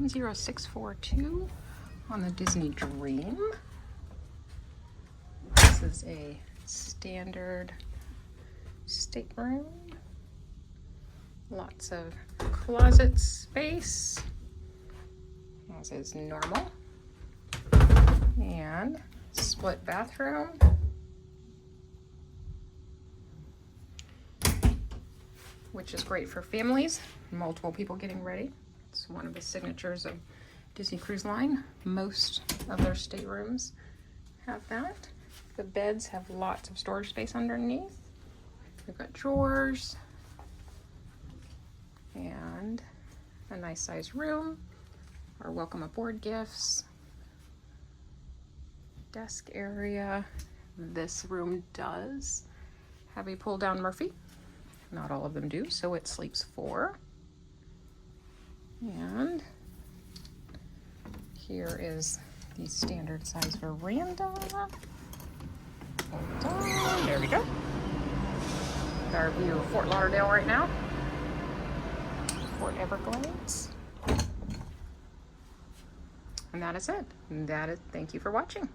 70642 on the Disney Dream. This is a standard stateroom. Lots of closet space, as is normal. And split bathroom. Which is great for families, multiple people getting ready. It's one of the signatures of Disney Cruise Line. Most of their staterooms have that. The beds have lots of storage space underneath. We've got drawers and a nice sized room. Our welcome aboard gifts. Desk area. This room does have a pull down Murphy. Not all of them do, so it sleeps 4. And here is the standard size veranda. Hold on, there we go. With our view of Fort Lauderdale right now. Fort Everglades. And that is it. Thank you for watching.